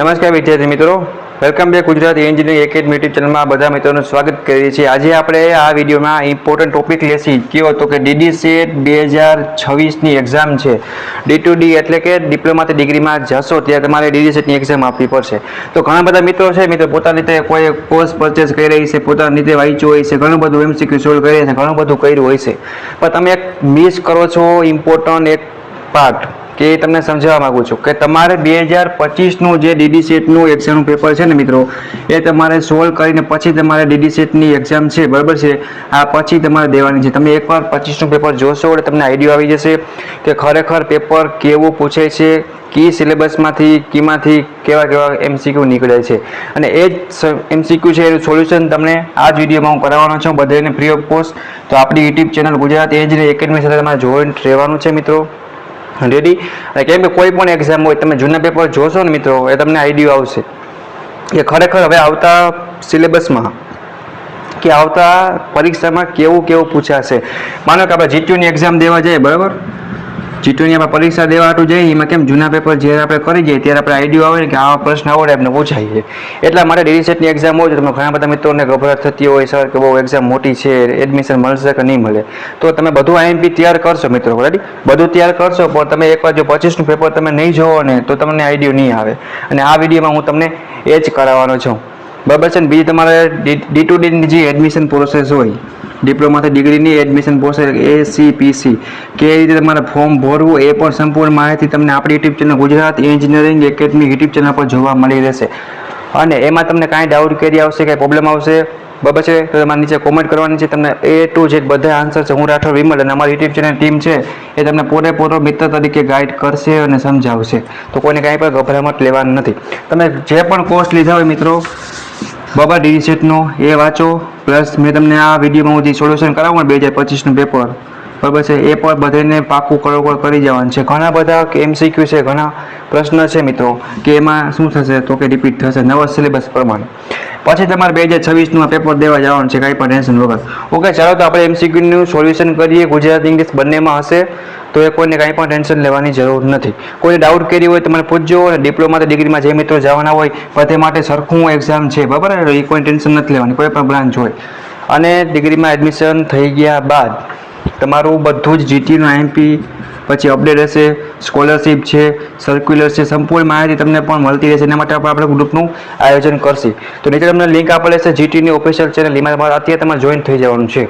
નમસ્કાર વિદ્યાર્થી મિત્રો, welcome back Gujarat engineering academy YouTube ચેનલમાં બધા મિત્રોનું સ્વાગત કરીએ છીએ। આજે આપણે આ વિડીયોમાં ઇમ્પોર્ટન્ટ ટોપિક લેશી કયો તો કે DD-CET 2026ની એક્ઝામ છે। D2D એટલે કે ડિપ્લોમાથી ડિગ્રીમાં જશો ત્યારે તમારે DD-CETની એક્ઝામ આપવી પડશે। તો ઘણા બધા મિત્રો છે, મિત્રો પોતાની રીતે કોઈ કોર્સ પરચેસ કરી રહી છે, પોતાની રીતે વાંચ્યું હોય છે, ઘણું બધું MCQ સોલ્વ કરી છે, ઘણું બધું કર્યું હોય છે, પણ તમે એક મિસ કરો છો ઇમ્પોર્ટન્ટ એક પાર્ટ કે તમને સમજાવવા માંગુ છું કે તમારે 2025નું જે DD-CETનું એક્ઝામનું પેપર છે ને મિત્રો, એ તમારે સોલ્વ કરીને પછી તમારે DD-CETની એક્ઝામ છે, બરાબર છે, આ પછી તમારે દેવાની છે। તમે એકવાર 25નું પેપર જોશો એટલે તમને આઈડિયા આવી જશે કે ખરેખર પેપર કેવું પૂછે છે, કી સિલેબસમાંથી કીમાંથી કેવા કેવા MCQ નીકળે છે, અને એ જ MCQ છે એનું સોલ્યુશન તમને આ જ વિડીયોમાં હું કરાવવાનો છું, બધાને ફ્રી ઓફ કોસ્ટ। તો આપણી YouTube channel Gujarat engineering academy સાથે તમારે જોઈન્ટ રહેવાનું છે મિત્રો, રેડી। કેમ કે કોઈ પણ એક્ઝામ હોય તમે જૂના પેપર જોશો ને મિત્રો, એ તમને આઈડિયા આવશે કે ખરેખર હવે આવતા સિલેબસમાં કે આવતા પરીક્ષામાં કેવું કેવું પૂછાશે। માનો કે આપણે GTUની એક્ઝામ દેવા જઈએ, બરાબર, GTUની આપણે પરીક્ષા દેવા હાટું જઈએ, એમાં કેમ જૂના પેપર જ્યારે આપણે કરી જઈએ ત્યારે આપણે આઈડિયા આવે ને કે આવા પ્રશ્ન આવડે આપણે પૂછાય છે। એટલા માટે DD-CETની એક્ઝામ હોય તો તમે ઘણા બધા મિત્રોને ગભરાટ થતી હોય સર કે બહુ એક્ઝામ મોટી છે, એડમિશન મળશે કે નહીં મળે, તો તમે બધું IMP તૈયાર કરશો મિત્રો, રેડી, બધું તૈયાર કરશો, પણ તમે એકવાર જો 25નું પેપર તમે નહીં જોવો ને તો તમને આઈડિયા નહીં આવે, અને આ વિડીયોમાં હું તમને એ જ કરાવવાનો છું, બરાબર છે ને। બીજી તમારે D2Dની જે એડમિશન પ્રોસેસ હોય, ડિપ્લોમાથી ડિગ્રીની એડમિશન પ્રોસેસ ACPC કે રીતે તમારે ફોર્મ ભરવું, એ પણ સંપૂર્ણ માહિતી તમને આપણી YouTube channel Gujarat engineering academy YouTube channel પર જોવા મળી રહેશે। અને એમાં તમને કાંઈ ડાઉટ કેરી આવશે, કાંઈ પ્રોબ્લેમ આવશે, બરાબર છે, તો તમારે નીચે કોમેન્ટ કરવાની છે, તમને A to Z બધા આન્સર છે, હું રાઠોડ વિમલ અને અમારી યુટ્યુબ ચેનલ ટીમ છે એ તમને પૂરેપૂરો મિત્ર તરીકે ગાઈડ કરશે અને સમજાવશે। તો કોઈને કાંઈ પણ ગભરામણ લેવાની નથી। તમે જે પણ કોર્સ લીધા હોય મિત્રો, બાબા DD-CETનો એ વાંચો, પ્લસ મેં તમને આ વિડીયોમાં હું જે સોલ્યુશન કરાવું 2025નું પેપર, બરાબર છે, એ પણ બધાને પાકું કરોડ કરી જવાનું છે। ઘણા બધા MCQ છે, ઘણા પ્રશ્ન છે મિત્રો કે એમાં શું થશે તો કે રિપીટ થશે નવા સિલેબસ પ્રમાણે, પછી તમારે 2026નું પેપર દેવા જવાનું છે, કાંઈ પણ ટેન્શન વગર। ઓકે, ચાલો તો આપણે MCQનું સોલ્યુશન કરીએ, ગુજરાતી ઇંગ્લિશ બંનેમાં હશે, તો એ કોઈને કાંઈ પણ ટેન્શન લેવાની જરૂર નથી। કોઈ ડાઉટ કરી હોય તો મને પૂછજો, અને ડિપ્લોમાથી ડિગ્રીમાં જે મિત્રો જવાના હોય બધે માટે સરખું એક્ઝામ છે, બરાબર, એ કોઈ ટેન્શન નથી લેવાની, કોઈ પણ બ્રાન્ચ હોય। અને ડિગ્રીમાં એડમિશન થઈ ગયા બાદ તમારું બધું જ GTનું IMP પછી અપડેટ રહેશે, સ્કોલરશિપ છે, સર્ક્યુલર છે, સંપૂર્ણ માહિતી તમને પણ મળતી રહેશે। એના માટે આપણે ગ્રુપનું આયોજન કરશે, તો નીચે તમને લિંક આપેલી છે GTની ઓફિશિયલ ચેનલ, એમાં તમારે અત્યારે તમારે જોઈન થઈ જવાનું છે।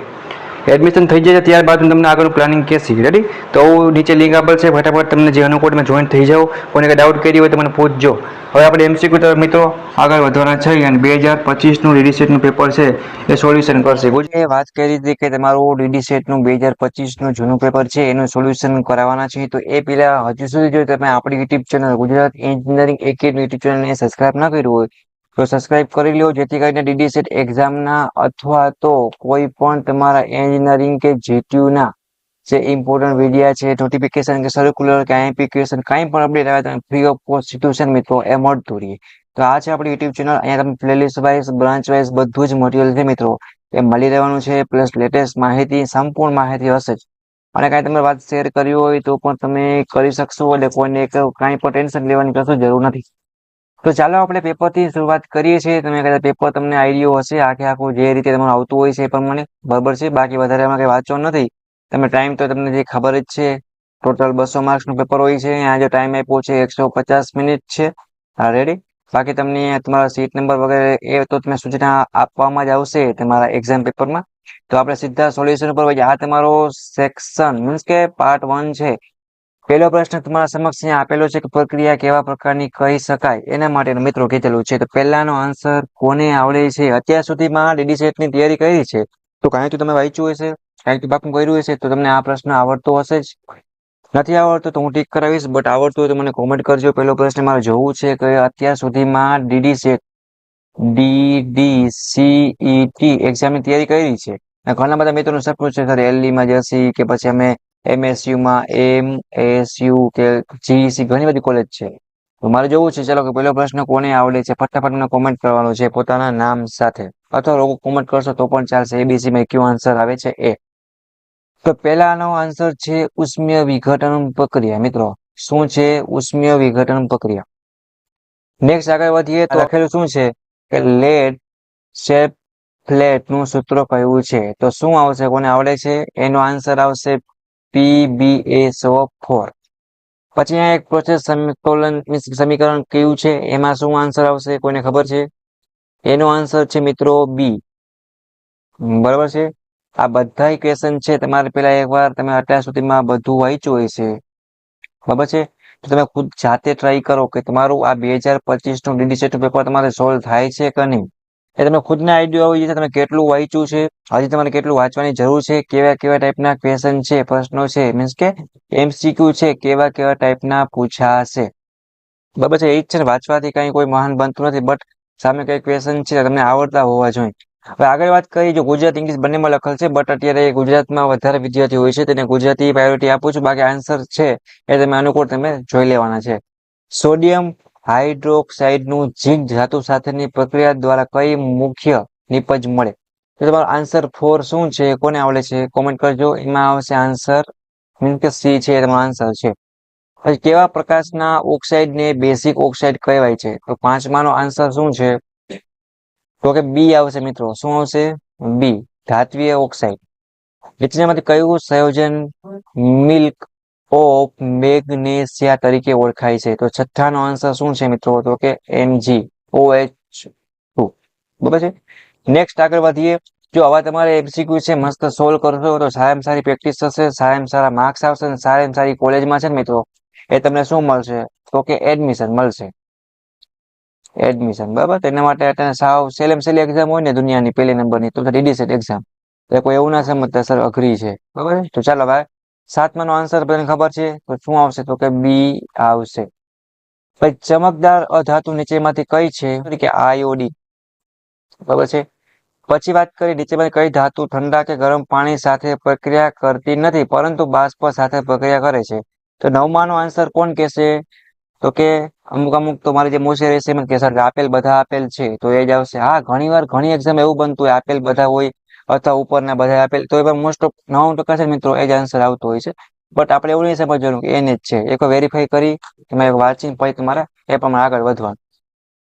એડમિશન થઈ જાય ત્યારબાદ તમને આગળનું પ્લાનિંગ કહેશી, રેડી। તો નીચે લિંક આપેલ છે, ફટાફટ તમને જે અનુકૂળમાં જોઈન થઈ જાઓ, કોઈને કંઈ ડાઉટ કરી હોય તો મને પૂછજો। હવે આપણે MCQ તો મિત્રો આગળ વધવાના છે, અને 2025નું DD-CETનું પેપર છે એ સોલ્યુશન કરશે। એ વાત કરી હતી કે તમારું DD-CETનું 2025નું જૂનું પેપર છે એનું સોલ્યુશન કરાવવાના છે, તો એ પહેલા હજુ સુધી જો તમે આપણી YouTube channel Gujarat engineering academy YouTube ચેનલને સબસ્ક્રાઇબ ના કર્યું હોય તો સબસ્ક્રાઇબ કરી લો, જેથી કરીને DD-CET એક્ઝામના અથવા તો કોઈ પણ તમારા એન્જિનિયરિંગ કે GTUના જે ઇમ્પોર્ટન્ટ વિડીયા છે, નોટિફિકેશન કે સર્ક્યુલર કે IMP ક્વેશ્ચન કાંઈ પણ અપડેટ આવે તો ફ્રી ઓફ કોસ્ટ સિચ્યુએશન મિત્રો એ મળતું રહે। તો આ છે આપણી યુટ્યુબ ચેનલ, અહીંયા તમે પ્લેલિસ્ટ વાઇઝ, બ્રાન્ચ વાઇઝ બધું જ મટીરિયલ છે મિત્રો એ મળી રહેવાનું છે, પ્લસ લેટેસ્ટ માહિતી, સંપૂર્ણ માહિતી હશે જ। અને કાંઈ તમે વાત શેર કરી હોય તો પણ તમે કરી શકશો, એટલે કોઈને કાંઈ પણ ટેન્શન લેવાની કશું જરૂર નથી। તો ચાલો આપણે પેપરથી શરૂઆત કરીએ છીએ। તમે કદાચ પેપર તમને આઈડિયો હશે આખે આખું જે રીતે તમારું આવતું હોય છે એ પ્રમાણે, બરાબર છે, બાકી વધારે એમાં કંઈ વાંચવાનું નથી। તમે ટાઈમ તો તમને જે ખબર જ છે, ટોટલ 200 માર્ક્સનું પેપર હોય છે, અહીંયા જે ટાઈમ આપ્યો છે 150 મિનિટ છે, હા રેડી। બાકી તમને તમારા સીટ નંબર વગેરે એ તો તમે સૂચના આપવામાં જ આવશે તમારા એક્ઝામ પેપરમાં। તો આપણે સીધા સોલ્યુશન પર આ તમારો સેક્શન મીન્સ કે પાર્ટ 1 છે। પહેલો પ્રશ્ન તમારા સમક્ષ અહીંયા આપેલો છે કે પ્રક્રિયા કેવા પ્રકારની કહી શકાય, એના માટે મિત્રો કીધેલું છે। તો પહેલાનો આન્સર કોને આવડે છે, અત્યાર સુધીમાં DD-CETની તૈયારી કરી છે તો કાંઈ તો તમે વાંચ્યું હશે, કાંઈક તો પાકું કર્યું હશે, તો તમને આ પ્રશ્ન આવડતો હશે જ। નથી આવડતો તો હું ટીક કરાવીશ, બટ આવડતું હોય તો મને કોમેન્ટ કરજો। પહેલો પ્રશ્ન મારે જોવું છે કે અત્યાર સુધીમાં DD-CET એક્ઝામની તૈયારી કરી છે। ઘણા બધા મિત્રોનું સપનું છે સર LDમાં જશી કે પછી અમે MSUમાં, MSU કે GEC ઘણી બધી કોલેજ છે, તો મારે જોવું છે। ચલો કે પહેલો પ્રશ્ન કોને આવડે છે, ફટાફટ મને કોમેન્ટ કરવાનો છે પોતાના નામ સાથે, અથવા લોકો કોમેન્ટ કરશો તો પણ ચાલશે, ABC માં કયો આન્સર આવે છે એ। તો પહેલાનો આન્સર છે ઉષ્મીય વિઘટન પ્રક્રિયા। મિત્રો શું છે ઉષ્મીય વિઘટન પ્રક્રિયા? નેક્સ્ટ આગળ વધીએ તો લખેલું શું છે કે લેડ શેપ ફ્લેટ નું સૂત્ર કયું છે? તો શું આવશે? કોને આવડે છે? એનો આન્સર આવશે PbSO4. પછી અહીંયા એક પ્રોસેસ સમતોલન સમીકરણ કયું છે? એમાં શું આન્સર આવશે? કોઈને ખબર છે? એનો આન્સર છે મિત્રો બી. બરાબર છે. આ બધા ક્વેશ્ચન છે તમારે પેલા એકવાર તમે અત્યાર સુધીમાં બધું વાંચ્યું હોય છે. બરાબર છે. તો તમે ખુદ જાતે ટ્રાય કરો કે તમારું આ 2025 નું ડીડી સેટ પેપર તમારે સોલ્વ થાય છે કે નહીં. એ તમે ખુદને આઈડિયા આવી જશે તમે કેટલું વાંચ્યું છે, હજી તમારે કેટલું વાંચવાની જરૂર છે, કેવા કેવા ટાઈપના ક્વેશ્ચન છે, પ્રશ્નો છે, મીન્સ કે MCQ છે, કેવા કેવા ટાઈપના પૂછાશે. બરાબર છે. એ જ છે ને, વાંચવાથી કઈ કોઈ મહાન બનતું નથી, બટ સામે કઈ ક્વેશ્ચન છે તમને આવડતા હોવા જોઈએ. હવે આગળ વાત કરી, જો ગુજરાત ઇંગ્લિશ બંનેમાં લખેલ છે, બટ અત્યારે ગુજરાતમાં વધારે વિદ્યાર્થી હોય છે તેને ગુજરાતી પ્રાયોરિટી આપું છું. બાકી આન્સર છે એ તમે અનુકૂળ તમે જોઈ લેવાના છે. સોડિયમ હાઇડ્રોક્સાઇડ નું ઝીંક ધાતુ સાથેની પ્રક્રિયા દ્વારા કઈ મુખ્ય નિપજ મળે? તો તમારો આન્સર 4 શું છે? કોને આવડે છે? કોમેન્ટ કરજો. એમાં આવશે આન્સર મીન્સ કે સી છે એ તમારો આન્સર છે. પછી કેવા પ્રકારના ઓક્સાઇડ ને બેઝિક ઓક્સાઇડ કહેવાય છે? તો પાંચમાનો આન્સર શું છે? તો કે બી આવશે મિત્રો. શું આવશે? બી, ધાત્વીય ઓક્સાઇડ. નીચેનામાંથી કયું સંયોજન મિલ્ક ઓફ મેગ્નેશિયા તરીકે ઓળખાય છે? તો છઠ્ઠાનો આન્સર શું છે મિત્રો? તો કે MgOH2. બરાબર છે. નેક્સ્ટ આગળ વધીએ. જો આવા તમારે MCQ છે મસ્ત સોલ્વ કરશો તો સારામાં સારી પ્રેક્ટિસ થશે, સારામાં સારા માર્ક્સ આવશે અને સારામાં સારી કોલેજમાં છે ને મિત્રો એ તમને શું મળશે? તો કે એડમિશન મળશે. એડમિશન. બરાબર. તેના માટે સાવ સેલેમ સેલી એક્ઝામ હોય ને દુનિયાની પહેલી નંબરની, તો ડીડી સેટ એક્ઝામ. એટલે કોઈ એવું ના સમજતા સર અઘરી છે. બરાબર. તો ચાલો ભાઈ, સાતમાનો આન્સર બધાને ખબર છે તો શું આવશે? તો કે બી આવશે. પછી ચમકદાર અધાતુ નીચેમાંથી કઈ છે? કે આયોડી. બરાબર છે. પછી વાત કરી નીચેમાંથી કઈ ધાતુ ઠંડા કે ગરમ પાણી સાથે પ્રક્રિયા કરતી નથી પરંતુ બાષ્પ સાથે પ્રક્રિયા કરે છે? તો નવમાનો આન્સર કોણ કહેશે? તો કે અમુક અમુક તો મારી જે મોસે રહેશે એમ કે સર આપેલ બધા આપેલ છે તો એ જ આવશે. હા, ઘણી વાર ઘણી એક્ઝામ એવું બનતું હોય આપેલ બધા હોય અથવા ઉપરના બધા આપેલ, તો એમાં મોસ્ટ ઓફ 90% છે મિત્રો એ જ આન્સર આવતો હોય છે. બટ આપણે એવું નહીં સમજવાનું કે એને જ છે. એક વેરીફાઈ કરી તમારે વાંચીને પછી તમારે એ પ્રમાણે આગળ વધવાનું.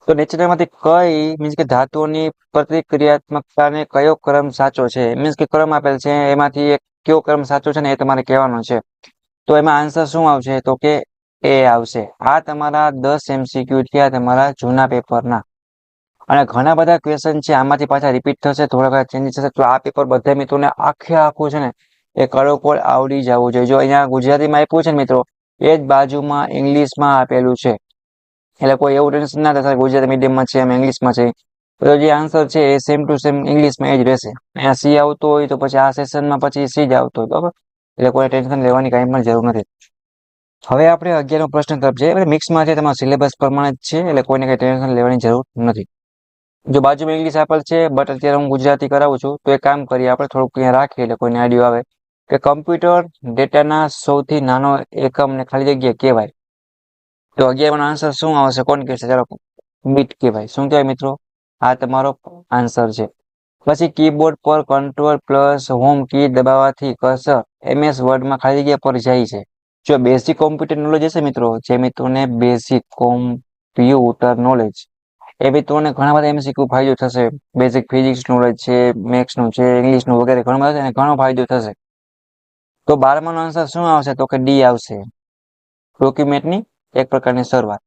તો નીચેનામાંથી કઈ મીન્સ કે ધાતુઓની પ્રતિક્રિયાત્મકતાને કયો ક્રમ સાચો છે? મીન્સ કે ક્રમ આપેલ છે એમાંથી એક કયો ક્રમ સાચો છે ને એ તમારે કહેવાનો છે. તો એમાં આન્સર શું આવશે? તો કે એ આવશે. આ તમારા 10 MCQ થયા તમારા જૂના પેપરના. અને ઘણા બધા ક્વેશ્ચન છે આમાંથી પાછા રિપીટ થશે, થોડા ઘણા ચેન્જીસ થશે. તો આ પેપર બધા મિત્રોને આખે આખું છે ને એ કડોકોડ આવડી જવું જોઈએ. જો અહીંયા ગુજરાતીમાં આપ્યું છે ને મિત્રો એ જ બાજુમાં ઇંગ્લિશમાં આપેલું છે. એટલે કોઈ એવું ટેન્શન ના થાય ગુજરાતી મીડિયમમાં છે એમ ઇંગ્લિશમાં છે તો જે આન્સર છે એ સેમ ટુ સેમ ઇંગ્લિશમાં એ જ રહેશે. અહીંયા સી આવતો હોય તો પછી આ સેશનમાં પછી સી જ આવતો હોય. બરાબર. એટલે કોઈ ટેન્શન લેવાની કાંઈ પણ જરૂર નથી. હવે આપણે 11મો પ્રશ્ન તરફ જઈએ. મિક્સમાં છે તમારા સિલેબસ પ્રમાણે જ છે એટલે કોઈને કઈ ટેન્શન લેવાની જરૂર નથી. જો બાજુમાં ઇંગ્લિશ આપેલ છે બટ અત્યારે હું ગુજરાતી કરાવું છું તો એક કામ કરીએ આપણે થોડુંક અહીંયા રાખીએ એટલે કોઈને આઈડિયો આવે કે કમ્પ્યુટર ડેટાના સૌથી નાનો એકમને ખાલી જગ્યા કહેવાય. તો 11મો આન્સર શું આવશે? કોણ કહેશે? ચાલો, બીટ કહેવાય. શું કહેવાય મિત્રો? આ તમારો આન્સર છે. પછી કીબોર્ડ પર કંટ્રોલ પ્લસ હોમ કી દબાવવાથી કર્સર MS વર્ડમાં ખાલી જગ્યા પર જાય છે. જો બેઝિક કોમ્પ્યુટર નોલેજ હશે મિત્રો, જે મિત્રોને બેઝિક કોમ્પ્યુટર નોલેજ, એ મિત્રોને ઘણા બધા MCQ ફાયદો થશે. બેઝિક ફિઝિક્સ નોલેજ છે, મેથ્સ નું છે, ઇંગ્લિશ નું વગેરે ઘણું બધું એને ઘણો ફાયદો થશે. તો 12માનો આન્સર શું આવશે? તો કે ડી આવશે. ડોક્યુમેન્ટની એક પ્રકારની શરૂઆત.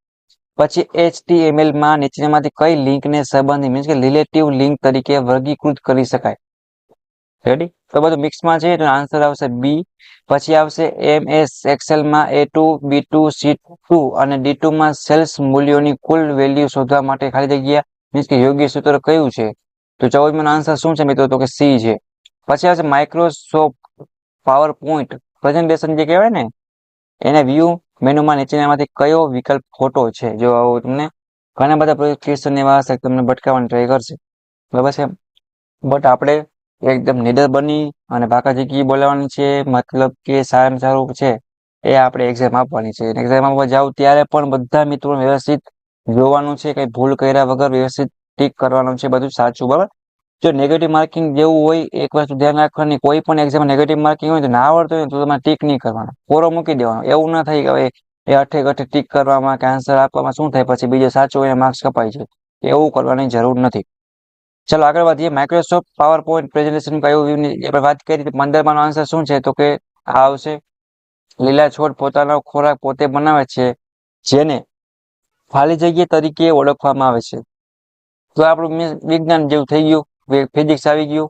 પછી HTML માં નીચેનામાંથી કઈ લિંકને સંબંધિત મીન્સ કે રિલેટિવ લિંક તરીકે વર્ગીકૃત કરી શકાય? રેડી? તો બધું મિક્સમાં છે તો આન્સર આવશે બી. પછી આવશે MS એક્સેલ માં A2, B2, C2 અને D2 માં સેલ્સ મૂલ્યોની કુલ વેલ્યુ શોધવા માટે ખાલી જગ્યા મીન્સ કે યોગ્ય સૂત્ર કયું છે? તો 14માનો આન્સર શું છે મિત્રો? તો કે સી છે. પછી આવશે માઇક્રોસોફ્ટ પાવર પોઈન્ટ પ્રેઝન્ટેશન જે કહેવાય ને એને વ્યૂ મેનુમાં નીચેનામાંથી કયો વિકલ્પ ખોટો છે? જો આવું તમને ઘણા બધા ક્વેશ્ચન એવા હશે તમને ભટકાવવાની ટ્રાય કરશે. બરાબર છે. બટ આપણે એકદમ નિડર બની અને બાકાજીકી બોલાવવાની છે, મતલબ કે સારામાં સારું છે એ આપણે એક્ઝામ આપવાની છે. એક્ઝામ આપવા જાવ ત્યારે પણ બધા મિત્રો વ્યવસ્થિત જોવાનું છે, કઈ ભૂલ કર્યા વગર વ્યવસ્થિત ટીક કરવાનું છે, બધું સાચું. બરાબર. જો નેગેટિવ માર્કિંગ જેવું હોય એક વસ્તુ ધ્યાન રાખવાની, કોઈ પણ એક્ઝામ નેગેટિવ માર્કિંગ હોય તો ના આવડતું હોય તો તમારે ટીક નહીં કરવાનું, કોરો મૂકી દેવાનો. એવું ના થાય કે હવે એ અઠે ગઠે ટીક કરવામાં કે આન્સર આપવામાં શું થાય, પછી બીજો સાચો એને માર્ક્સ કપાય છે. એવું કરવાની જરૂર નથી. ચલો આગળ વધીએ. માઇક્રોસોફ્ટ પાવર પોઈન્ટ પ્રેઝન્ટેશન કયું આપણે વાત કરી, 15 નો આન્સર શું છે તો કે આ આવશે. લીલા છોડ પોતાનો ખોરાક પોતે બનાવે છે, જેને ખાલી જગ્યા તરીકે ઓળખવામાં આવે છે. તો આપણું વિજ્ઞાન જેવું થઈ ગયું, ફિઝિક્સ આવી ગયું,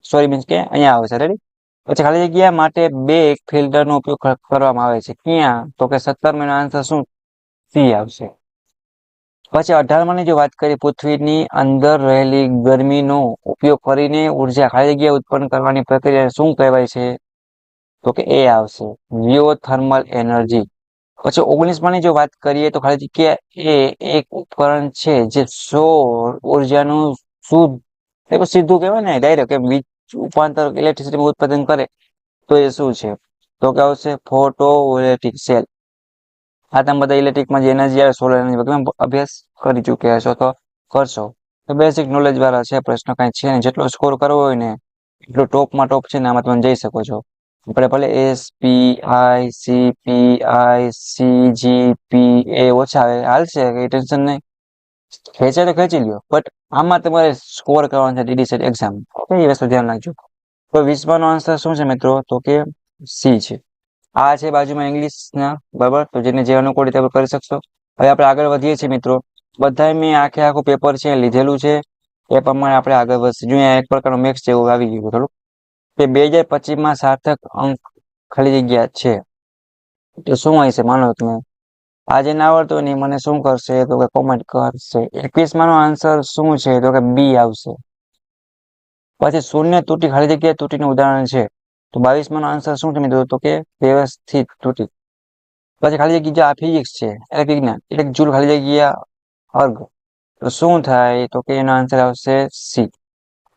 સોરી મીન્સ કે અહીંયા આવે છે. રેડી. પછી ખાલી જગ્યા માટે બે ફિલ્ટર નો ઉપયોગ કરવામાં આવે છે. ક્યાં તો કે 17 નો આન્સર શું સી આવશે. પછી 18 ની જો વાત કરીએ, પૃથ્વીની અંદર રહેલી ગરમીનો ઉપયોગ કરીને ઉર્જા ખાલી જગ્યા ઉત્પન્ન કરવાની પ્રક્રિયા શું કહેવાય છે તો કે એ આવશે જીઓથર્મલ એનર્જી. પછી 19 ની જો વાત કરીએ તો ખાલી જગ્યા એ એક ઉપકરણ છે જે સૌર ઉર્જાનું શુદ્ધ સીધું કહેવાય ને ડાયરેક્ટ કે વીજ રૂપાંતર ઇલેક્ટ્રિસિટી ઉત્પાદન કરે, તો એ શું છે તો કે આવશે ફોટો વોલ્ટેઇક સેલ. આ તમે બધા ઇલેક્ટ્રિકમાં જે એનર્જી આવે સોલર એનર્જી વગેરે અભ્યાસ કરી ચૂક્યા છો તો કરશો. તો બેઝિક નોલેજ વાળા છે, પ્રશ્ન કઈ છે ને, જેટલો સ્કોર કરવો હોય ને એટલું ટોપમાં ટોપ છે ને આમાં તમે જઈ શકો છો. આપણે ભલે SPI CPI CGPA ઓછા આવે હાલશે, કઈ ટેન્શન નહીં, ખેંચાય તો ખેંચી લ્યો, બટ આમાં તમારે સ્કોર કરવાનો છે ડીડી સેટ એક્ઝામ, એ વસ્તુ ધ્યાન રાખજો. તો 20 નો આન્સર શું છે મિત્રો તો કે સી છે. આ છે બાજુમાં ઇંગ્લિશ ના, બરાબર. તો જેને જે અનુકૂળ રીતે કરી શકશો. હવે આપણે આગળ વધીએ છીએ મિત્રો. બધા મેં આખું પેપર છે લીધેલું છે, એ પ્રમાણે આપણે આગળ વધીએ. જોઈએ એક પ્રકારનું મેક્સ જેવું આવી ગયું થોડુંક. કે 2025 માં સાર્થક અંક ખાલી જગ્યા છે તો શું હોય છે, માનો તમે આજે ના આવડતો નહીં મને શું કરશે તો કે કોમેન્ટ કરશે. 21 નો આન્સર શું છે તો કે બી આવશે. પછી શૂન્ય તૂટી ખાલી જગ્યા તૂટીનું ઉદાહરણ છે. તો 22 નો આન્સર શું છે મિત્રો તો કે વ્યવસ્થિત તૂટી. પછી ખાલી જગ્યા આ ફિઝિક્સ છે, એટલે વિજ્ઞાન, 1 જૂલ ખાલી જગ્યા અર્ગ. તો શું થાય તો કે એનો આન્સર આવશે સી.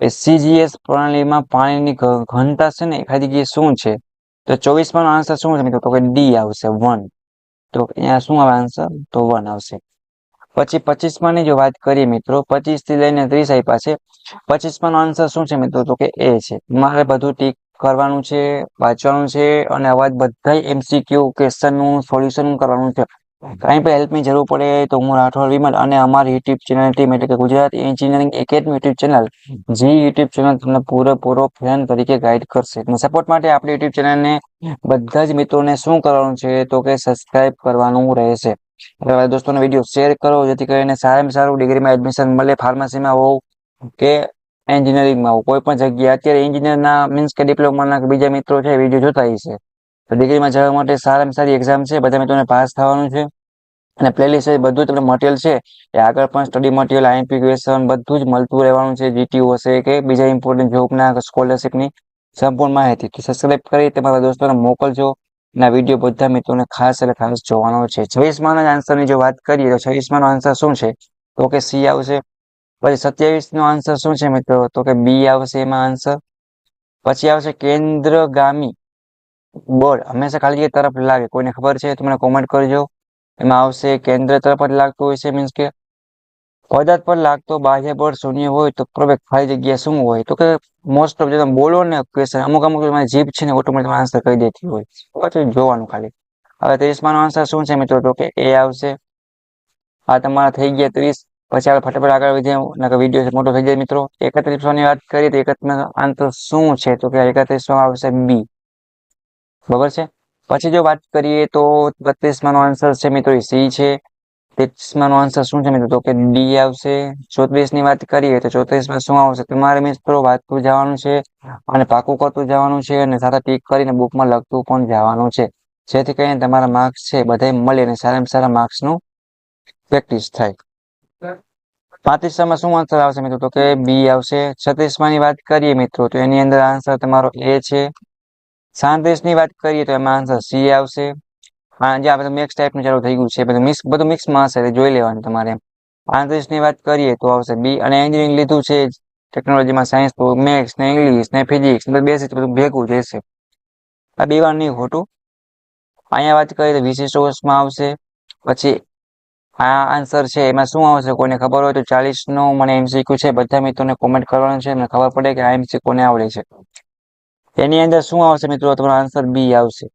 CGS પ્રણાલીમાં પાણીની ઘનતા છે ને ખાલી જગ્યા શું છે તો 24 નો આન્સર શું છે મિત્રો તો કે ડી આવશે 1. તો અહીંયા શું આવે આન્સર તો 1 આવશે. પછી 25 ની જો વાત કરીએ મિત્રો, 25 થી લઈને 30 આપ્યા છે. 25 નો આન્સર શું છે મિત્રો તો કે એ છે. મારે બધું ટીક કરવાનું છે, વાંચવાનું છે, અને અવાજ બધા MCQ ક્વેશ્ચન નું સોલ્યુશન કરવાનું છે. કઈ પણ હેલ્પની જરૂર પડે તો હું રાઠોડ વિમલ અને અમારી યુટ્યુબ ચેનલ ટીમ એટલે કે Gujarat engineering academy YouTube channel, જે યુટ્યુબ ચેનલ તમને પૂરેપૂરો ફેન તરીકે ગાઈડ કરશે. સપોર્ટ માટે આપણી યુટ્યુબ ચેનલને બધા જ મિત્રોને શું કરવાનું છે તો કે સબસ્ક્રાઇબ કરવાનું રહેશે. હવે દોસ્તોને વિડીયો શેર કરો જેથી કરીને સારામાં સારું ડિગ્રીમાં એડમિશન મળે, ફાર્મસીમાં હોવ કે એન્જિનિયરિંગમાં હોવ, કોઈ પણ જગ્યાએ. અત્યારે એન્જિનિયરના મીન્સ કે ડિપ્લોમાના બીજા મિત્રો છે વિડીયો જોતા હશે. તો ડિગ્રીમાં જવા માટે સારામાં સારી એક્ઝામ છે, બધા મિત્રોને પાસ થવાનું છે. અને પ્લેલિસ્ટ છે બધું તમને મટીરિયલ છે એ આગળ પણ સ્ટડી મટીરિયલ, આઈએમપી ક્વેશ્ચન બધું જ મળતું રહેવાનું છે. જીટીયુ હશે કે બીજા ઇમ્પોર્ટન્ટ જોબના સ્કોલરશિપની સંપૂર્ણ માહિતી તો સબસ્ક્રાઇબ કરી તમારા દોસ્તોને મોકલજો. ના વિડીયો બધા મિત્રોને ખાસ એટલે ખાસ જોવાનો છે. 26 ના આન્સરની જો વાત કરીએ તો 26 નો આન્સર શું છે તો કે સી આવશે. પછી 27 નો આન્સર શું છે મિત્રો તો કે બી આવશે એમાં આન્સર. પછી આવશે કેન્દ્રગામી બોર્ડ હંમેશા ખાલી જગ્યા તરફ લાગે, કોઈને ખબર છે તો મને કોમેન્ટ કરજો. એમાં આવશે કેન્દ્ર તરફ જ લાગતું હોય છે, મીન્સ કે પદાર્થ પર લાગતો બાહ્ય બળ શૂન્ય હોય તો પ્રવેગ ખાલી જગ્યા શું હોય તો કે મોસ્ટ ઓફ જે તમે બોલો ને ક્વેશ્ચન અમુક જીભ છે ને ઓટોમેટિક આન્સર કહી દેતી હોય, પછી જોવાનું ખાલી. હવે 30 નો આન્સર શું છે મિત્રો તો કે એ આવશે. આ તમારા થઈ ગયા 30. પછી આપણે ફટાફટ આગળ વધીએ, વિડીયો મોટો થઈ જાય મિત્રો. 31 ની વાત કરીએ તો 31 આન્સર શું છે તો કે 31 આવશે બી, બરાબર છે. પછી જો વાત કરીએ તો 32 નો આન્સર છે મિત્રો સી છે. 33 નો આન્સર શું છે મિત્રો તો કે ડી આવશે. 34 ની વાત કરીએ તો 34 શું આવશે, તમારે મિત્રો વાંચતું જવાનું છે અને પાકું કરતું જવાનું છે અને સાથે ટીક કરીને બુકમાં લખતું પણ જવાનું છે, જેથી કરીને તમારા માર્ક્સ છે બધા મળે અને સારામાં સારા માર્ક્સ નું પ્રેક્ટિસ થાય. 35 શું આન્સર આવશે મિત્રો તો કે બી આવશે. 36 ની વાત કરીએ મિત્રો તો એની અંદર આન્સર તમારો એ છે. 37 ની વાત કરીએ તો એમાં આન્સર સી આવશે. હા, જે આપણે મેક્સ ટાઈપનું ચાલુ થઈ ગયું છે, બધું મિક્સમાં હશે, જોઈ લેવાનું તમારે. 35 ની વાત કરીએ તો આવશે બી. અને એન્જિનિયરિંગ લીધું છે ટેકનોલોજીમાં, સાયન્સ તો મેથ્સ ને ઇંગ્લિશ ને ફિઝિક્સ બેસિક બધું ભેગું જ રહેશે. આ બે વાર નહીં ખોટું. અહીંયા વાત કરીએ તો વિશિષ્ટ કોર્સમાં આવશે. પછી આ આન્સર છે એમાં શું આવશે કોઈને ખબર હોય તો 40 નો મને એમસીક્યુ છે, બધા મિત્રોને કોમેન્ટ કરવાનું છે, મને ખબર પડે કે આ એમસીક્યુ કોને આવડે છે. એની અંદર શું આવશે મિત્રો તમારો આન્સર બી આવશે.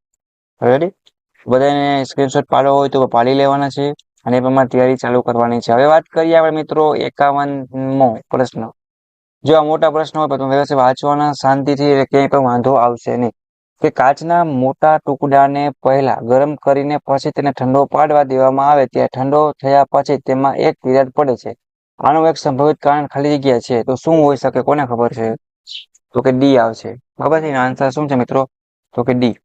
રેડી. બધાને સ્ક્રીનશોટ પાડવો હોય તો પાડી લેવાના છે અને એ પ્રમાણે તૈયારી ચાલુ કરવાની છે. હવે વાત કરીએ આપણે મિત્રો 51મો પ્રશ્ન. જો આ મોટા પ્રશ્નો હોય તો વ્યવસ્થિત વાંચવાના, શાંતિથી, ક્યાંય પણ વાંધો આવશે નહીં. કે કાચના મોટા ટુકડાને પહેલા ગરમ કરીને પછી તેને ઠંડો પાડવા દેવામાં આવે ત્યાં ઠંડો થયા પછી તેમાં એક તિરાડ પડે છે. આનું એક સંભવિત કારણ ખાલી જગ્યા છે. તો શું હોઈ શકે? કોને ખબર છે? તો કે ડી આવશે. બરાબર છે. આન્સર શું છે મિત્રો? તો કે ડી.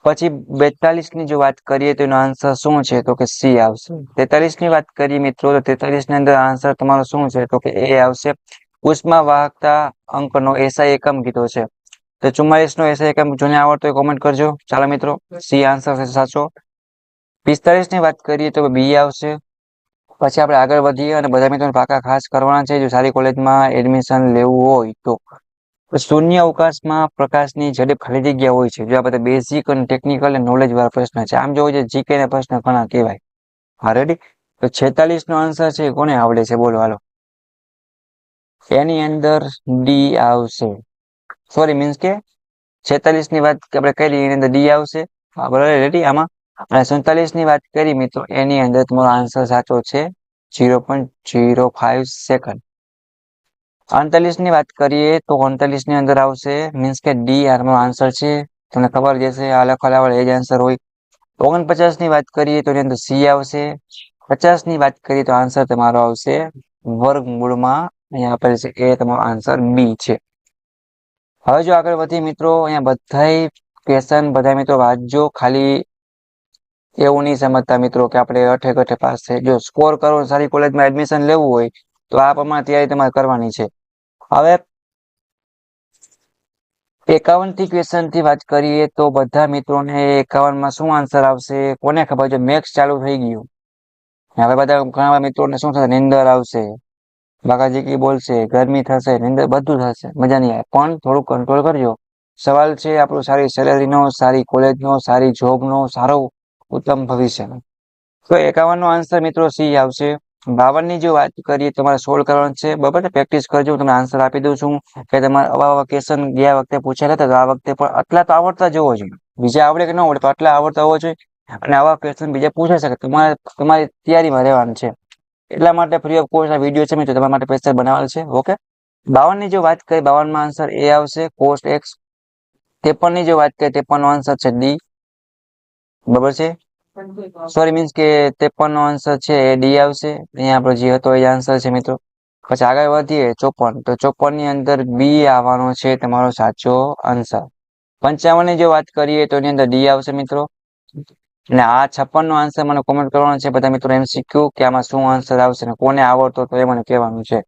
પછી 42 ની જો વાત કરીએ તો એનો આન્સર શું છે? તો કે સી આવશે. 43 ની વાત કરીએ મિત્રો તો 43 ની અંદર આન્સર તમારો શું છે? તો કે એ આવશે. ઉષ્મા વાહકતા અંકનો એસઆઈ એકમ કીધો છે. તો 44 નો એસઆઈ એકમ જોને આવડતો હોય કોમેન્ટ કરજો. ચાલો મિત્રો, સી આન્સર છે સાચો. 45 ની વાત કરીએ તો બી આવશે. પછી આપણે આગળ વધીએ અને બધા મિત્રો પાકા ખાસ કરવાના છે જો સારી કોલેજમાં એડમિશન લેવું હોય તો. શૂન્ય અવકાશમાં પ્રકાશની ઝડપ ખાલી જગ્યા હોય છે. જો આ બધા બેઝિક અને ટેકનિકલ નોલેજ વાળા પ્રશ્ન છે. આમ જોવો જોઈએ જીકે ના પ્રશ્ન ઘણા કહેવાય. હા રેડી. તો 46 નો આન્સર છે કોને આવડે છે બોલો હાલો. એની અંદર ડી આવશે. સોરી મીન્સ કે 46 ની વાત આપણે કરી એની અંદર ડી આવશે. બરાબર રેડી આમાં. અને 47 ની વાત કરી મિત્રો એની અંદર તમારો આન્સર સાચો છે 0.05 સેકન્ડ. 38 ની વાત કરીએ તો 39 ની અંદર આવશે મીન્સ કે ડી આનો આન્સર છે. તમને ખબર જશે આ લખેલા એ જ આન્સર હોય. 49 ની વાત કરીએ તો એની અંદર સી આવશે. 50 ની વાત કરીએ તો આન્સર તમારો આવશે વર્ગમૂળમાં અહીંયા આપેલ છે એ તમારો આન્સર બી છે. હવે જો આગળ વધી મિત્રો અહીંયા બધા ક્વેશ્ચન બધા મિત્રો વાંચજો. ખાલી એવું નહીં સમજતા મિત્રો કે આપણે અઠે કઠે પાસ થાય. જો સ્કોર કરવો સારી કોલેજમાં એડમિશન લેવું હોય તો આ પ્રમાણે તૈયારી તમારે કરવાની છે. હવે 51 થી ક્વેશ્ચન થી વાત કરીએ તો બધા મિત્રોને 51 માં શું આન્સર આવશે કોને ખબર છે? મેક્સ ચાલુ થઈ ગયું. હવે બધા ઘણા મિત્રોને શું થશે? નિંદર આવશે, બાકાજીકી બોલશે, ગરમી થશે, નિંદર બધું થશે, મજા નહીં આવે. પણ થોડું કંટ્રોલ કરજો. સવાલ છે આપણું સારી સેલેરીનો, સારી કોલેજનો, સારી જોબનો, સારો ઉત્તમ ભવિષ્યનો. તો 51 નો આન્સર મિત્રો સી આવશે. 52 ની જો વાત કરીએ તમારે સોલ્વ કરવાનું છે. બરાબર, પ્રેક્ટિસ કરજો. હું તમને આન્સર આપી દઉં છું કે તમારે આવા ક્વેશ્ચન ગયા વખતે પૂછેલા હતા તો આ વખતે પણ આટલા તો આવડતા જ હોવો જોઈએ. બીજા આવડે કે ન આવડે તો આટલા આવડતા હોવો જોઈએ. અને આવા ક્વેશ્ચન બીજા પૂછાઈ શકે. તમારી તૈયારીમાં રહેવાનું છે. એટલા માટે ફ્રી ઓફ કોસ્ટ આ વિડીયો છે મિત્રો તમારા માટે સ્પેશિયલ બનાવેલ છે. ઓકે. 52 ની જો વાત કરીએ 52 માં આન્સર એ આવશે કોસ એક્સ. 53 ની જો વાત કરીએ 53 નો આન્સર છે ડી. બરાબર છે. સોરી મીન્સ કે 53 નો આન્સર છે એ ડી આવશે. અહીંયા આપણો જે હતો એ આન્સર છે મિત્રો. પછી આગળ વધીએ 54 તો 54 ની અંદર બી આવવાનો છે તમારો સાચો આન્સર. 55 ની જો વાત કરીએ તો એની અંદર ડી આવશે મિત્રો. અને આ 56 નો આન્સર મને કોમેન્ટ કરવાનો છે બધા મિત્રો MCQ કે આમાં શું આન્સર આવશે ને કોને આવડતો તો એ મને કહેવાનું છે.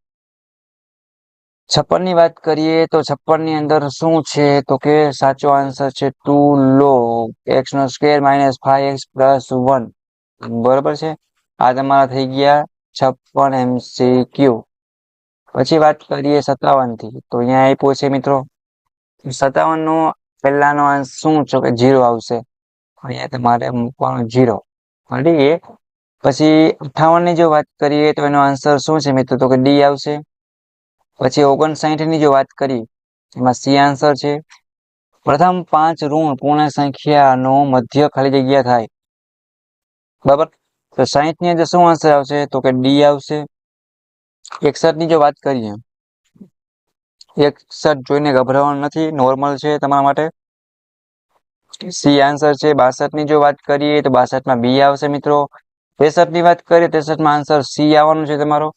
56 ની વાત કરીએ તો 56 ની અંદર શું છે તો કે સાચો આન્સર છે 2 log x² - 5x + 1. બરોબર છે. આ તમારા થઈ ગયા 56 MCQ. પછી વાત કરીએ 57 થી તો અહીંયા આપ્યો છે મિત્રો 57 નો પહેલાનો આન્સર શું છે કે 0 આવશે. અહીંયા તમારે મૂકવાનો 0. રેડી. પછી 58 ની જો વાત કરીએ તો એનો આન્સર શું છે મિત્રો તો કે ડી આવશે. પછી 59 ની જો વાત કરી એમાં સી આન્સર છે. પ્રથમ 5 ઋણ પૂર્ણ સંખ્યાનો મધ્ય ખાલી જગ્યા થાય. બરાબર. તો 60 ની અંદર શું આન્સર આવશે તો કે ડી આવશે. 61 ની જો વાત કરીએ 61 જોઈને ગભરાવાનું નથી, નોર્મલ છે તમારા માટે. સી આન્સર છે. 62 ની જો વાત કરીએ તો 62 માં બી આવશે મિત્રો. 63 ની વાત કરીએ 63 માં આન્સર સી આવવાનું છે તમારો.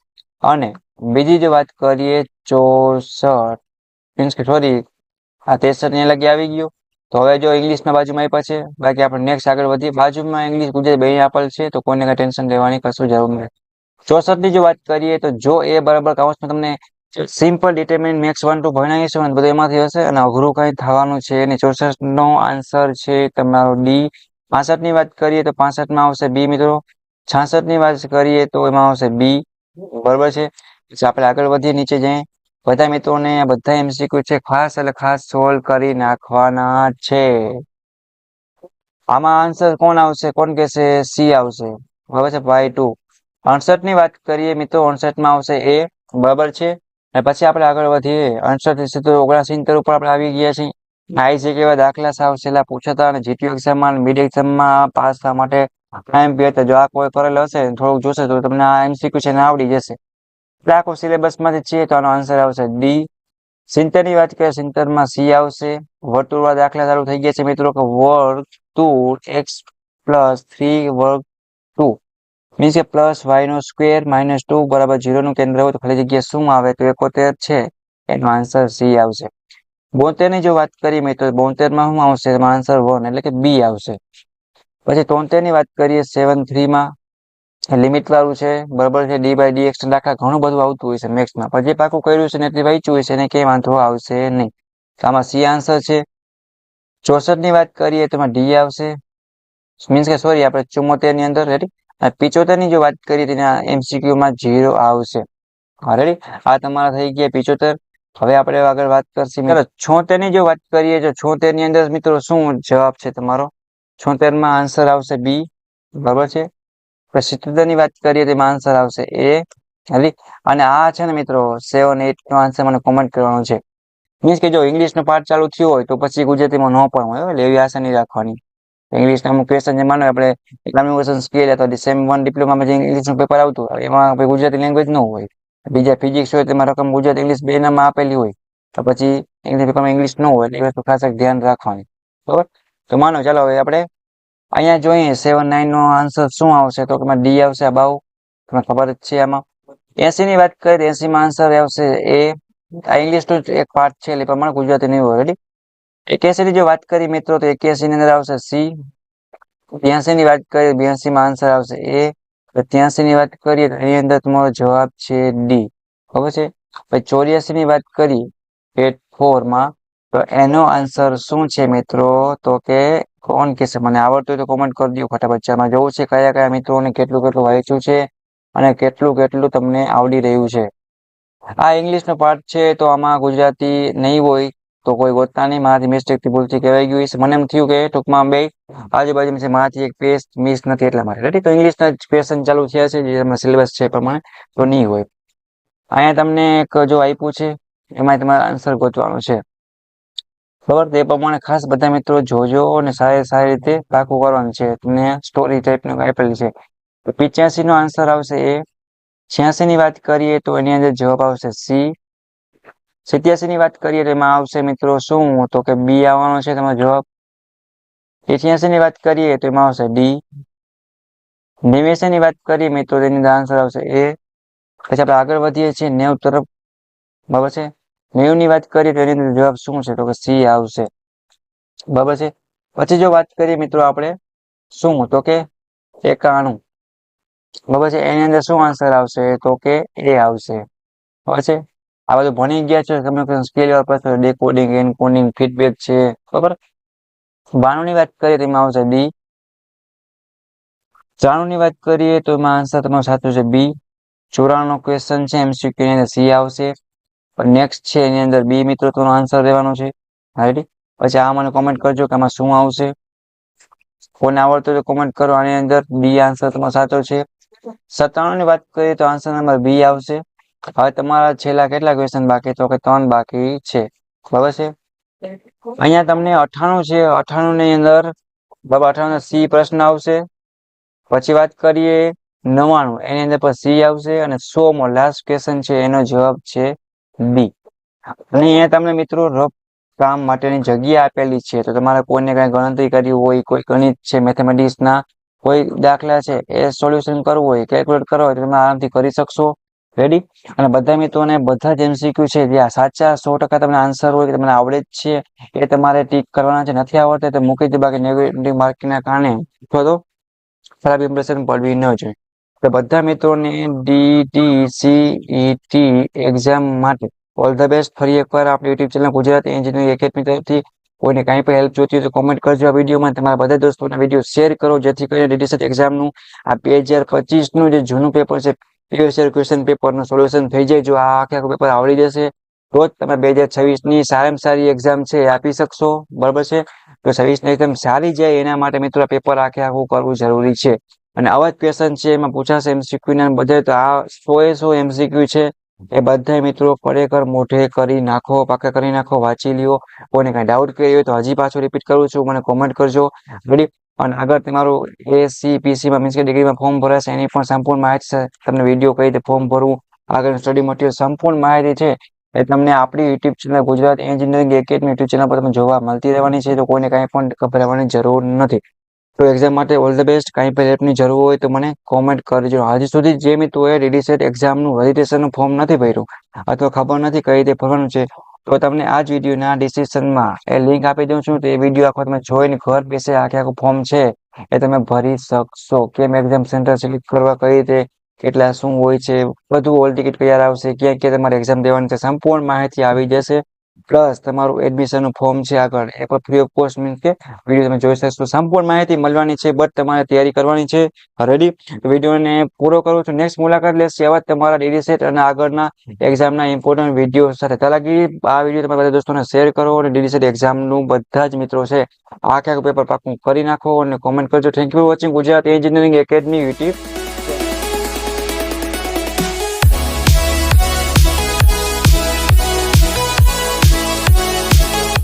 અને બીજી જો વાત કરીએ 64 મીન્સ કે સોરી આ 63 ની લગી આવી ગયું. તો હવે જો ઇંગ્લિશના બાજુમાં આપ્યા છે. બાકી આપણે નેક્સ્ટ આગળ વધીએ. બાજુમાં ઇંગ્લિશ ગુજરાતી બે આપેલ છે તો કોઈને કઈ ટેન્શન લેવાની કશું જરૂર નથી. 64 ની જો વાત કરીએ તો જો એ બરાબર કાઉન્સમાં તમને સિમ્પલ ડિટરમિન મેક્સ 1 2 ભણાવીશું અને બધું એમાંથી હશે અને અઘરું કઈ થવાનું છે અને 64 નો આન્સર છે તમારો ડી. 65 ની વાત કરીએ તો 65 માં આવશે બી મિત્રો. 66 ની વાત કરીએ તો એમાં આવશે બી. બરોબર છે. પછી આપણે આગળ વધીએ નીચે જઈએ. બધા મિત્રોને બધા MCQ છે ખાસ એટલે ખાસ સોલ્વ કરી નાખવાના છે. આમાં આન્સર કોણ આવશે કોણ કહેશે સી આવશે. બરાબર છે ભાઈ 2. 68 ની વાત કરીએ મિત્રો 68 માં આવશે એ. બરાબર છે. અને પછી આપણે આગળ વધીએ 68 થી સીધું 79 ઉપર આપણે આવી ગયા છીએ. આઈસી કેવા દાખલા સાવ છેલ્લા પૂછાતા અને જીટીયુ એક્ઝામમાં મિડ એક્ઝામમાં પાસ થવા માટે આઈએમપી હતા. જો આ કોઈ કરેલો હશે થોડુંક જોશે તો તમને આ એમસીક્યુ છે ને આવડી જશે. એટલે આખો સિલેબસ માંથી છે તો આનો આન્સર આવશે ડી. સિંતેર ની વાત કરીએ સિંતેરમાં સી આવશે. વર્તુળવાળા દાખલા ચાલુ થઈ ગયા છે મિત્રો કે વર્ગ 2x+3 વર્ગ 2 મીન્સ કે પ્લસ વાય નો સ્ક્વેર -2 બરાબર 0 નું કેન્દ્ર હોય તો ખાલી જગ્યા શું આવે તો 71 છે. એનો આન્સર સી આવશે. 72 ની જો વાત કરીએ મિત્રો 72 માં શું આવશે એનો આન્સર 1 એટલે કે બી આવશે. પછી 73 ની વાત કરીએ 7(3) માં લિમિટ વાળું છે બરાબર છે dy/dx દાખલા ઘણું બધું આવતું હોય છે મેથ્સમાં. પણ જે પાકું કર્યું છે ને એટલે વાંચ્યું હોય છે એને કઈ વાંધો આવશે નહીં. તો આમાં સી આન્સર છે. 64 ની વાત કરીએ તો એમાં ડી આવશે. મીન્સ કે સોરી આપણે 74 ની અંદર રેડી. 75 ની જો વાત કરીએ તેના એમસીક્યુ માં 0 આવશે. રેડી. આ તમારા થઈ ગયા 75. હવે આપણે આગળ વાત કરશું મિત્રો 76 ની જો વાત કરીએ તો 76 ની અંદર મિત્રો શું જવાબ છે તમારો? 76 માં આન્સર આવશે બી. બરાબર છે. પછી 77 ની વાત કરીએ તો એમાં આન્સર આવશે એ. અને આ છે ને મિત્રો 7 8 નો આન્સર મને કોમેન્ટ કરવાનો છે. મીન્સ કે જો ઇંગ્લિશ નો પાર્ટ ચાલુ થયો હોય તો પછી ગુજરાતીમાં ન પણ હોય એટલે એવી આશા નહીં રાખવાની. ઇંગ્લિશ ના અમુક ક્વેશ્ચન જે માનો આપણે એક્ઝામિનેશન સ્કેલ અથવા સેમ 1 ડિપ્લોમામાં જે ઇંગ્લિશનું પેપર આવતું એમાં ગુજરાતી લેંગ્વેજ ન હોય. બીજા ફિઝિક્સ હોય તેમાં રકમ ગુજરાતી ઇંગ્લિશ બે નામાં આપેલી હોય તો પછી ઇંગ્લિશ પેપરમાં ઇંગ્લિશ ન હોય એટલે એ વસ્તુ ખાસ ધ્યાન રાખવાની. બરાબર. તો માનો ચાલો હવે આપણે અહીંયા જોઈએ 7 9 નો આન્સર શું આવશે તો કે ડી આવશે. આ બાવ તમને ખબર જ છે. આમાં 80 ની વાત કરીએ 80 માં આન્સર આવશે એ. આ ઇંગ્લિશ નો એક પાર્ટ છે એટલે પ્રમાણે ગુજરાતી નહીં હોય. રેડી. 81 ની જો વાત કરીએ મિત્રો તો 81 ની અંદર આવશે સી. 82 ની વાત કરીએ 82 માં આન્સર આવશે એ. 83 ની વાત કરીએ તો એની અંદર તમારો જવાબ છે ડી. ખબર છે. પછી 84 ની વાત કરીએ પેટ 4 માં તો એનો આન્સર શું છે મિત્રો તો કે કોણ કહેશે મને આવડતું હોય તો કોમેન્ટ કરી દો ફટાફટ. આમાં જોવું છે કયા કયા મિત્રોને કેટલું કેટલું વાંચ્યું છે અને કેટલું કેટલું તમને આવડી રહ્યું છે. આ ઇંગ્લિશ નો પાર્ટ છે તો આમાં ગુજરાતી નહીં હોય તો કોઈ ગોતતા નહીં. મારાથી મિસ્ટેક થી ભૂલથી કહેવાય ગયું છે. મને એમ થયું કે ટૂંકમાં બે આજુબાજુ મારાથી એક પેજ મિસ નથી એટલા માટે. રેડી. તો ઇંગ્લિશ ના ક્વેશ્ચન ચાલુ થયા છે જે સિલેબસ છે એ પ્રમાણે તો નહીં હોય. અહીંયા તમને એક જો આપ્યું છે એમાં તમારે આન્સર ગોતવાનો છે. બરાબર. તે પ્રમાણે ખાસ બધા મિત્રો જોજો અને સારી સારી રીતે પાકું કરવાનું છે. તમને સ્ટોરી ટાઈપનું આપેલી છે. તો 85 નો આન્સર આવશે એ. 86 ની વાત કરીએ તો એની અંદર જવાબ આવશે સી. 87 ની વાત કરીએ તો એમાં આવશે મિત્રો શું તો કે બી આવવાનો છે તમારો જવાબ. 88 ની વાત કરીએ તો એમાં આવશે ડી. 89 ની વાત કરીએ મિત્રો તેની અંદર આન્સર આવશે એ. પછી આપણે આગળ વધીએ છીએ 90 તરફ. બરાબર છે. 90 ની વાત કરીએ તો એની અંદર જવાબ શું છે તો કે સી આવશે. બરાબર છે. પછી જો વાત કરીએ મિત્રો આપણે શું તો કે 91. બરાબર છે. એની અંદર શું આન્સર આવશે તો કે એ આવશે. બરાબર છે. આ બધું ભણી ગયા છે કમ્યુનિકેશન સ્કિલ પર ડીકોડિંગ એન્કોડિંગ ફીડબેક છે. બરાબર. 92 ની વાત કરીએ તો એમાં આવશે ડી. 93 ની વાત કરીએ તો એમાં આન્સર તમારો સાચો છે બી. 94 નો ક્વેશ્ચન છે એમસીક્યુ ની અંદર સી આવશે. નેક્સ્ટ છે એની અંદર બી મિત્રો નો આન્સર રહેવાનો છે. રાઈટ. પછી આ મને કોમેન્ટ કરજો કે આમાં શું આવશે. કોને આવડતું તો કોમેન્ટ કરો. આની અંદર બી આન્સર તમારો સાચો છે. 97 ની વાત કરીએ તો આન્સર નંબર બી આવશે. હવે તમારા છેલ્લા કેટલા ક્વેશ્ચન બાકી તો કે 3 બાકી છે. બરાબર છે. અહીંયા તમને 98 છે. 98 ની અંદર બરાબર 98 સી પ્રશ્ન આવશે. પછી વાત કરીએ 99 એની અંદર પર સી આવશે અને 100 મો લાસ્ટ ક્વેશ્ચન છે એનો જવાબ છે બી. અને અહીંયા તમને મિત્રો રફ કામ માટેની જગ્યા આપેલી છે તો તમારે કોઈને કઈ ગણતરી કરવી હોય કોઈ ગણિત છે મેથેમેટિક્સ ના કોઈ દાખલા છે એ સોલ્યુશન કરવું હોય કેલ્ક્યુલેટ કરવા હોય તો તમે આરામથી કરી શકશો. રેડી. અને બધા મિત્રોને બધા જ એમસીક્યુ છે જે સાચા 100% તમને આન્સર હોય કે તમને આવડે જ છે એ તમારે ટીક કરવાના છે. નથી આવડતા તો મૂકી દે. બાકી નેગેટિવ માર્કિંગ ના કારણે અથવા તો ખરાબ ઇમ્પ્રેશન પડવી ન જોઈએ. તો બધા મિત્રોને DDCET એક્ઝામ માટે ઓલ ધ બેસ્ટ. ફરી એકવાર આપણી YouTube channel Gujarati engineering academy તરફથી કોઈને કાંઈ પણ હેલ્પ જોતી હોય તો કોમેન્ટ કરજો. આ વિડીયોમાં તમારા બધા દોસ્તોના વિડીયો શેર કરો જેથી કરીને DDCET એક્ઝામનું આ 2025 નું જે જૂનું પેપર છે પ્રીવિયસ યર ક્વેશ્ચન પેપરનું સોલ્યુશન થઈ જાય. જો આ આખે આખું પેપર આવડી જશે તો જ તમે 2026 ની સારામાં સારી એક્ઝામ છે એ આપી શકશો. બરાબર છે. તો 26 ની એકદમ સારી જાય એના માટે મિત્રો પેપર આખે આખું કરવું જરૂરી છે. અને આવા જ ક્વેશ્ચન છે એમાં પૂછાશે એમસીક્યુ ના બધે તો આ 100 એ 100 એમસીક્યુ છે. એ બધા મિત્રો ખરેખર મોઢે કરી નાખો, પાકા કરી નાખો, વાંચી લ્યો. કોઈને કાંઈ ડાઉટ કર્યો હોય તો હજી પાછું રિપીટ કરું છું, મને કોમેન્ટ કરજો. રેડી. અને આગળ તમારું એસસીપીસીમાં મીન્સ કે ડિગ્રીમાં ફોર્મ ભરાશે એની પણ સંપૂર્ણ માહિતી છે. તમને વિડીયો કઈ રીતે ફોર્મ ભરવું, આગળ સ્ટડી મટીરિયલ સંપૂર્ણ માહિતી છે એ તમને આપણી YouTube channel Gujarat engineering academy YouTube channel પર તમે જોવા મળતી રહેવાની છે. તો કોઈને કાંઈ પણ ગભરાવાની જરૂર નથી. તો એક્ઝામ માટે ઓલ ધ બેસ્ટ. કાંઈ પણ હેલ્પની જરૂર હોય તો મને કોમેન્ટ કરજો. હજી સુધી જે મિત્રોએ DD સેટ એક્ઝામનું રજીસ્ટ્રેશનનું ફોર્મ નથી ભર્યું અથવા ખબર નથી કઈ રીતે ભરવાનું છે, તો તમને આ જ વિડીયોના ડિસ્ક્રિપ્શનમાં એ લિંક આપી દઉં છું. તો એ વિડીયો આખો તમે જોઈને ઘર બેસે આખું ફોર્મ છે એ તમે ભરી શકશો. કેમ એક્ઝામ સેન્ટર સિલેક્ટ કરવા, કઈ રીતે, કેટલા શું હોય છે, બધું હોલ ટિકિટ ક્યારે આવશે, ક્યાં ક્યાં તમારે એક્ઝામ દેવાની છે, સંપૂર્ણ માહિતી આવી જશે. પ્લસ તમારું એડમિશનનું ફોર્મ છે આગળ એ પણ ફ્રી ઓફ કોસ્ટ મીન્સ કે વિડીયો તમે જોઈ શકશો. સંપૂર્ણ માહિતી મળવાની છે, બટ તમારે તૈયારી કરવાની છે. રેડી. વિડીયોને પૂરો કરું છું. નેક્સ્ટ મુલાકાત લેશે આવા તમારા DD સેટ અને આગળના એક્ઝામના ઇમ્પોર્ટન્ટ વિડીયો સાથે. ત્યાં લગી આ વિડીયો તમારા બધા દોસ્તોને શેર કરો અને DD સેટ એક્ઝામનું બધા જ મિત્રો છે આખે આખું પેપર પાકું કરી નાખો અને કોમેન્ટ કરજો. Thank you for watching Gujarat engineering academy YouTube